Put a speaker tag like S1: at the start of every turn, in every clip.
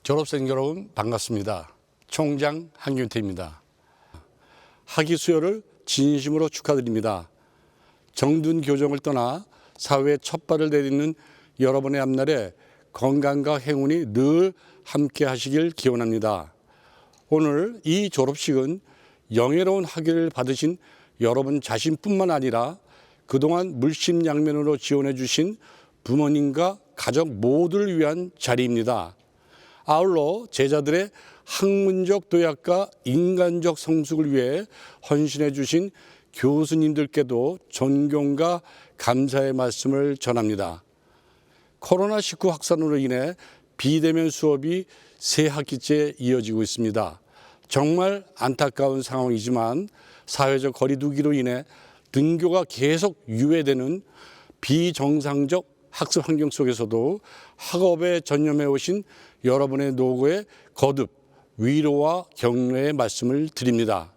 S1: 졸업생 여러분 반갑습니다. 총장 한균태입니다. 학위 수여를 진심으로 축하드립니다. 정든 교정을 떠나 사회에 첫 발을 내딛는 여러분의 앞날에 건강과 행운이 늘 함께 하시길 기원합니다. 오늘 이 졸업식은 영예로운 학위를 받으신 여러분 자신뿐만 아니라 그동안 물심양면으로 지원해 주신 부모님과 가족 모두를 위한 자리입니다. 아울러 제자들의 학문적 도약과 인간적 성숙을 위해 헌신해 주신 교수님들께도 존경과 감사의 말씀을 전합니다. 코로나19 확산으로 인해 비대면 수업이 세 학기째 이어지고 있습니다. 정말 안타까운 상황이지만 사회적 거리두기로 인해 등교가 계속 유예되는 비정상적 학습 환경 속에서도 학업에 전념해 오신 여러분의 노고에 거듭 위로와 격려의 말씀을 드립니다.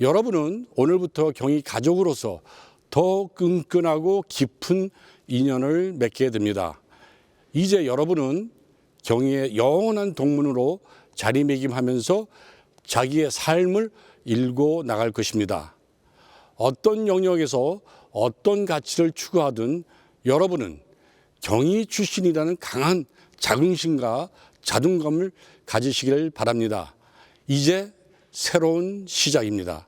S1: 여러분은 오늘부터 경희 가족으로서 더 끈끈하고 깊은 인연을 맺게 됩니다. 이제 여러분은 경희의 영원한 동문으로 자리매김하면서 자기의 삶을 일궈 나갈 것입니다. 어떤 영역에서 어떤 가치를 추구하든 여러분은 경희 출신이라는 강한 자긍심과 자존감을 가지시길 바랍니다. 이제 새로운 시작입니다.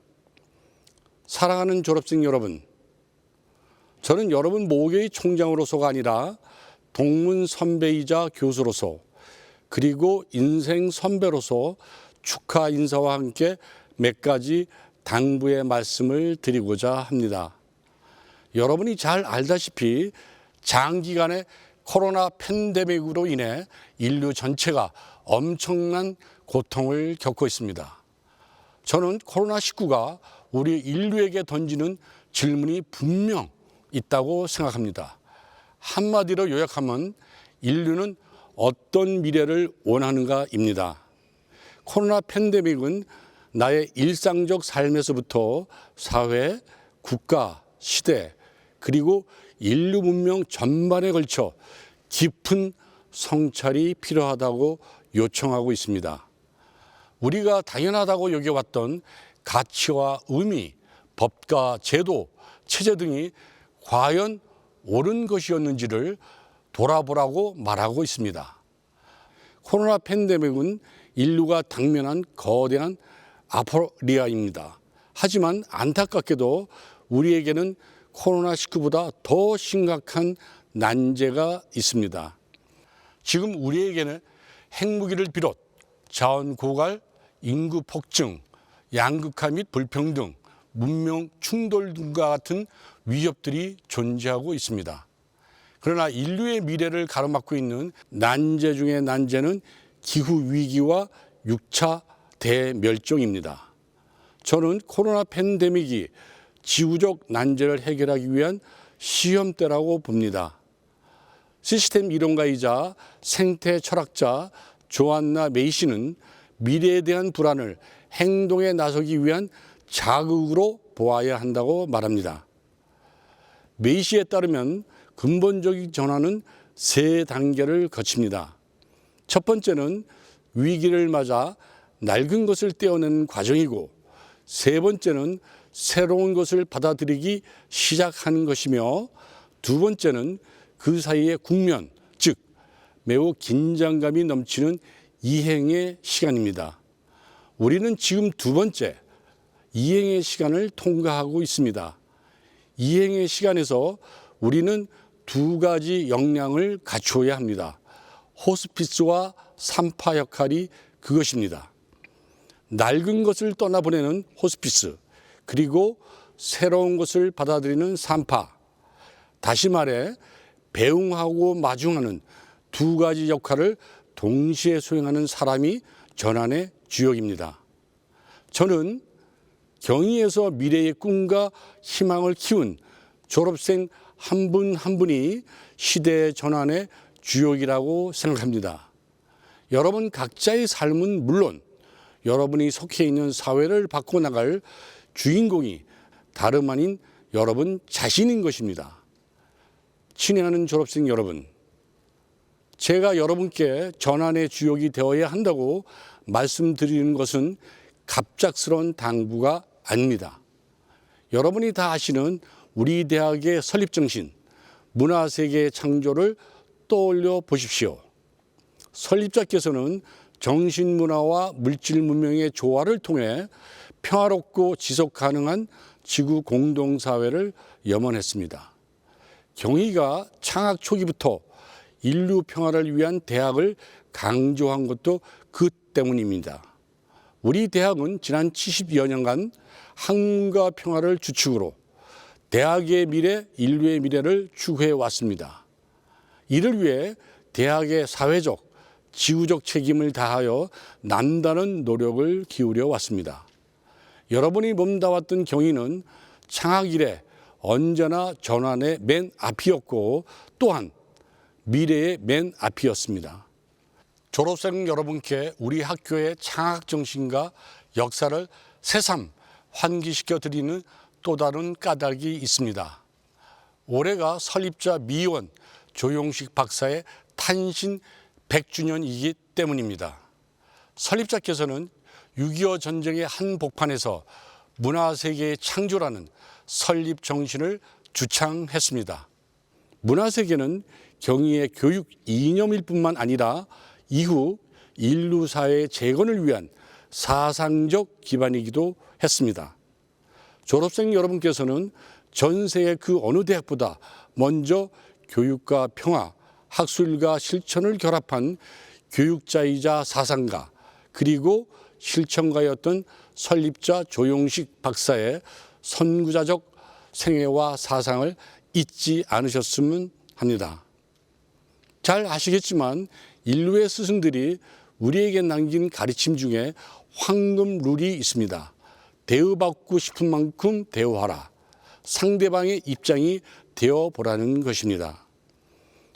S1: 사랑하는 졸업생 여러분, 저는 여러분 모교의 총장으로서가 아니라 동문 선배이자 교수로서 그리고 인생 선배로서 축하 인사와 함께 몇 가지 당부의 말씀을 드리고자 합니다. 여러분이 잘 알다시피 장기간의 코로나 팬데믹으로 인해 인류 전체가 엄청난 고통을 겪고 있습니다. 저는 코로나19가 우리 인류에게 던지는 질문이 분명 있다고 생각합니다. 한마디로 요약하면 인류는 어떤 미래를 원하는가입니다. 코로나 팬데믹은 나의 일상적 삶에서부터 사회, 국가, 시대, 그리고 인류 문명 전반에 걸쳐 깊은 성찰이 필요하다고 요청하고 있습니다. 우리가 당연하다고 여겨왔던 가치와 의미, 법과 제도, 체제 등이 과연 옳은 것이었는지를 돌아보라고 말하고 있습니다. 코로나 팬데믹은 인류가 당면한 거대한 아포리아입니다. 하지만 안타깝게도 우리에게는 코로나19보다 더 심각한 난제가 있습니다. 지금 우리에게는 핵무기를 비롯 자원 고갈, 인구 폭증, 양극화 및 불평등, 문명 충돌 등과 같은 위협들이 존재하고 있습니다. 그러나 인류의 미래를 가로막고 있는 난제 중의 난제는 기후위기와 6차 대멸종입니다. 저는 코로나 팬데믹이 지구적 난제를 해결하기 위한 시험대라고 봅니다. 시스템 이론가이자 생태 철학자 조안나 메이시는 미래에 대한 불안을 행동에 나서기 위한 자극으로 보아야 한다고 말합니다. 메이시에 따르면 근본적인 전환은 세 단계를 거칩니다. 첫 번째는 위기를 맞아 낡은 것을 떼어내는 과정이고, 세 번째는 새로운 것을 받아들이기 시작하는 것이며, 두 번째는 그 사이의 국면, 즉 매우 긴장감이 넘치는 이행의 시간입니다. 우리는 지금 두 번째, 이행의 시간을 통과하고 있습니다. 이행의 시간에서 우리는 두 가지 역량을 갖추어야 합니다. 호스피스와 산파 역할이 그것입니다. 낡은 것을 떠나보내는 호스피스, 그리고 새로운 것을 받아들이는 산파. 다시 말해 배웅하고 마중하는 두 가지 역할을 동시에 수행하는 사람이 전환의 주역입니다. 저는 경희에서 미래의 꿈과 희망을 키운 졸업생 한 분 한 분이 시대의 전환의 주역이라고 생각합니다. 여러분 각자의 삶은 물론 여러분이 속해 있는 사회를 바꿔나갈 주인공이 다름 아닌 여러분 자신인 것입니다. 친애하는 졸업생 여러분, 제가 여러분께 전환의 주역이 되어야 한다고 말씀드리는 것은 갑작스러운 당부가 아닙니다. 여러분이 다 아시는 우리 대학의 설립 정신, 문화세계의 창조를 떠올려 보십시오. 설립자께서는 정신문화와 물질문명의 조화를 통해 평화롭고 지속 가능한 지구 공동사회를 염원했습니다. 경희가 창학 초기부터 인류 평화를 위한 대학을 강조한 것도 그 때문입니다. 우리 대학은 지난 70여 년간 학문과 평화를 주축으로 대학의 미래, 인류의 미래를 추구해 왔습니다. 이를 위해 대학의 사회적, 지구적 책임을 다하여 남다른 노력을 기울여 왔습니다. 여러분이 몸담았던 경희는 창학 이래 언제나 전환의 맨 앞이었고 또한 미래의 맨 앞이었습니다. 졸업생 여러분께 우리 학교의 창학 정신과 역사를 새삼 환기시켜 드리는 또 다른 까닭이 있습니다. 올해가 설립자 미원 조용식 박사의 탄신 100주년이기 때문입니다. 설립자께서는 6.25 전쟁의 한복판에서 문화세계의 창조라는 설립 정신을 주창했습니다. 문화세계는 경희의 교육 이념일 뿐만 아니라 이후 인류 사회의 재건을 위한 사상적 기반이기도 했습니다. 졸업생 여러분께서는 전 세계 그 어느 대학보다 먼저 교육과 평화, 학술과 실천을 결합한 교육자이자 사상가 그리고 실천가였던 설립자 조용식 박사의 선구자적 생애와 사상을 잊지 않으셨으면 합니다. 잘 아시겠지만 인류의 스승들이 우리에게 남긴 가르침 중에 황금 룰이 있습니다. 대우받고 싶은 만큼 대우하라. 상대방의 입장이 되어보라는 것입니다.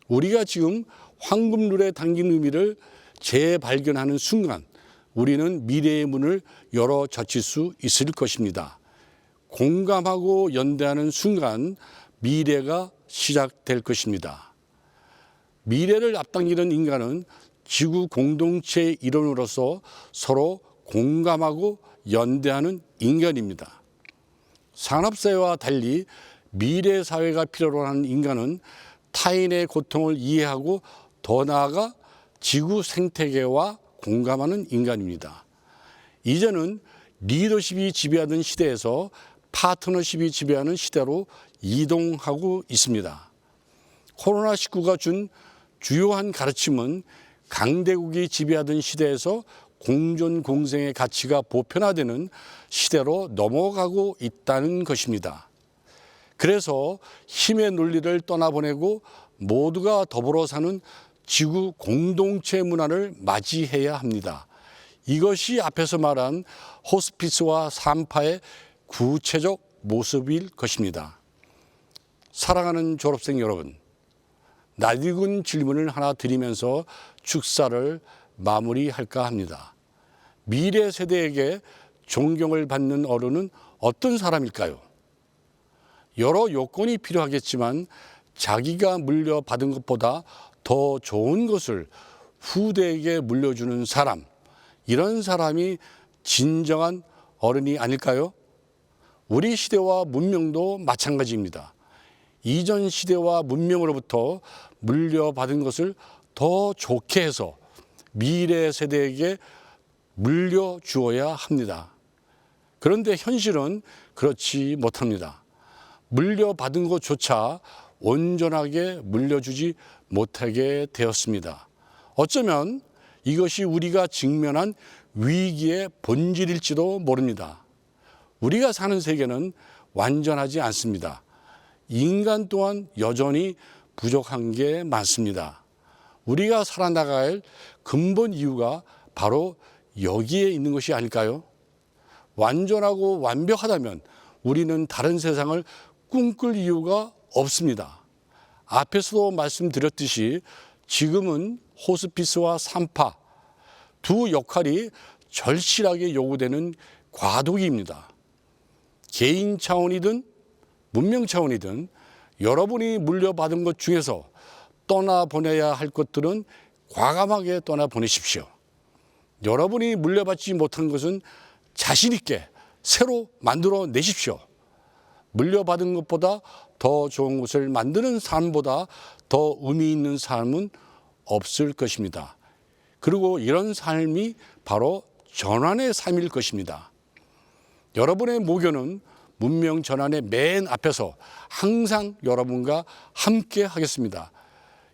S1: 우리가 지금 황금 룰에 담긴 의미를 재발견하는 순간 우리는 미래의 문을 열어 젖힐 수 있을 것입니다. 공감하고 연대하는 순간 미래가 시작될 것입니다. 미래를 앞당기는 인간은 지구 공동체의 일원으로서 서로 공감하고 연대하는 인간입니다. 산업사회와 달리 미래 사회가 필요로 하는 인간은 타인의 고통을 이해하고 더 나아가 지구 생태계와 공감하는 인간입니다. 이제는 리더십이 지배하던 시대에서 파트너십이 지배하는 시대로 이동하고 있습니다. 코로나19가 준 주요한 가르침은 강대국이 지배하던 시대에서 공존 공생의 가치가 보편화되는 시대로 넘어가고 있다는 것입니다. 그래서 힘의 논리를 떠나보내고 모두가 더불어 사는 지구 공동체 문화를 맞이해야 합니다. 이것이 앞에서 말한 호스피스와 산파의 구체적 모습일 것입니다. 사랑하는 졸업생 여러분, 낯익은 질문을 하나 드리면서 축사를 마무리할까 합니다. 미래 세대에게 존경을 받는 어른은 어떤 사람일까요? 여러 요건이 필요하겠지만 자기가 물려받은 것보다 더 좋은 것을 후대에게 물려주는 사람, 이런 사람이 진정한 어른이 아닐까요? 우리 시대와 문명도 마찬가지입니다. 이전 시대와 문명으로부터 물려받은 것을 더 좋게 해서 미래 세대에게 물려주어야 합니다. 그런데 현실은 그렇지 못합니다. 물려받은 것조차 온전하게 물려주지 못하게 되었습니다. 어쩌면 이것이 우리가 직면한 위기의 본질일지도 모릅니다. 우리가 사는 세계는 완전하지 않습니다. 인간 또한 여전히 부족한 게 많습니다. 우리가 살아나가야 할 근본 이유가 바로 여기에 있는 것이 아닐까요? 완전하고 완벽하다면 우리는 다른 세상을 꿈꿀 이유가 없습니다. 앞에서도 말씀드렸듯이 지금은 호스피스와 산파 두 역할이 절실하게 요구되는 과도기입니다. 개인 차원이든 문명 차원이든 여러분이 물려받은 것 중에서 떠나보내야 할 것들은 과감하게 떠나보내십시오. 여러분이 물려받지 못한 것은 자신 있게 새로 만들어 내십시오. 물려받은 것보다 더 좋은 것을 만드는 삶보다 더 의미 있는 삶은 없을 것입니다. 그리고 이런 삶이 바로 전환의 삶일 것입니다. 여러분의 모교는 문명 전환의 맨 앞에서 항상 여러분과 함께 하겠습니다.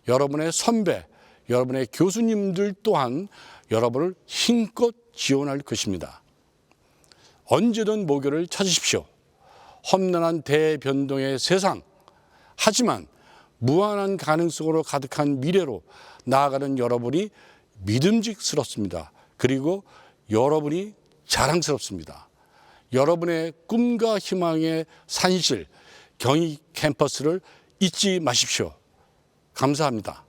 S1: 여러분의 선배, 여러분의 교수님들 또한 여러분을 힘껏 지원할 것입니다. 언제든 모교를 찾으십시오. 험난한 대변동의 세상, 하지만 무한한 가능성으로 가득한 미래로 나아가는 여러분이 믿음직스럽습니다. 그리고 여러분이 자랑스럽습니다. 여러분의 꿈과 희망의 산실, 경희 캠퍼스를 잊지 마십시오. 감사합니다.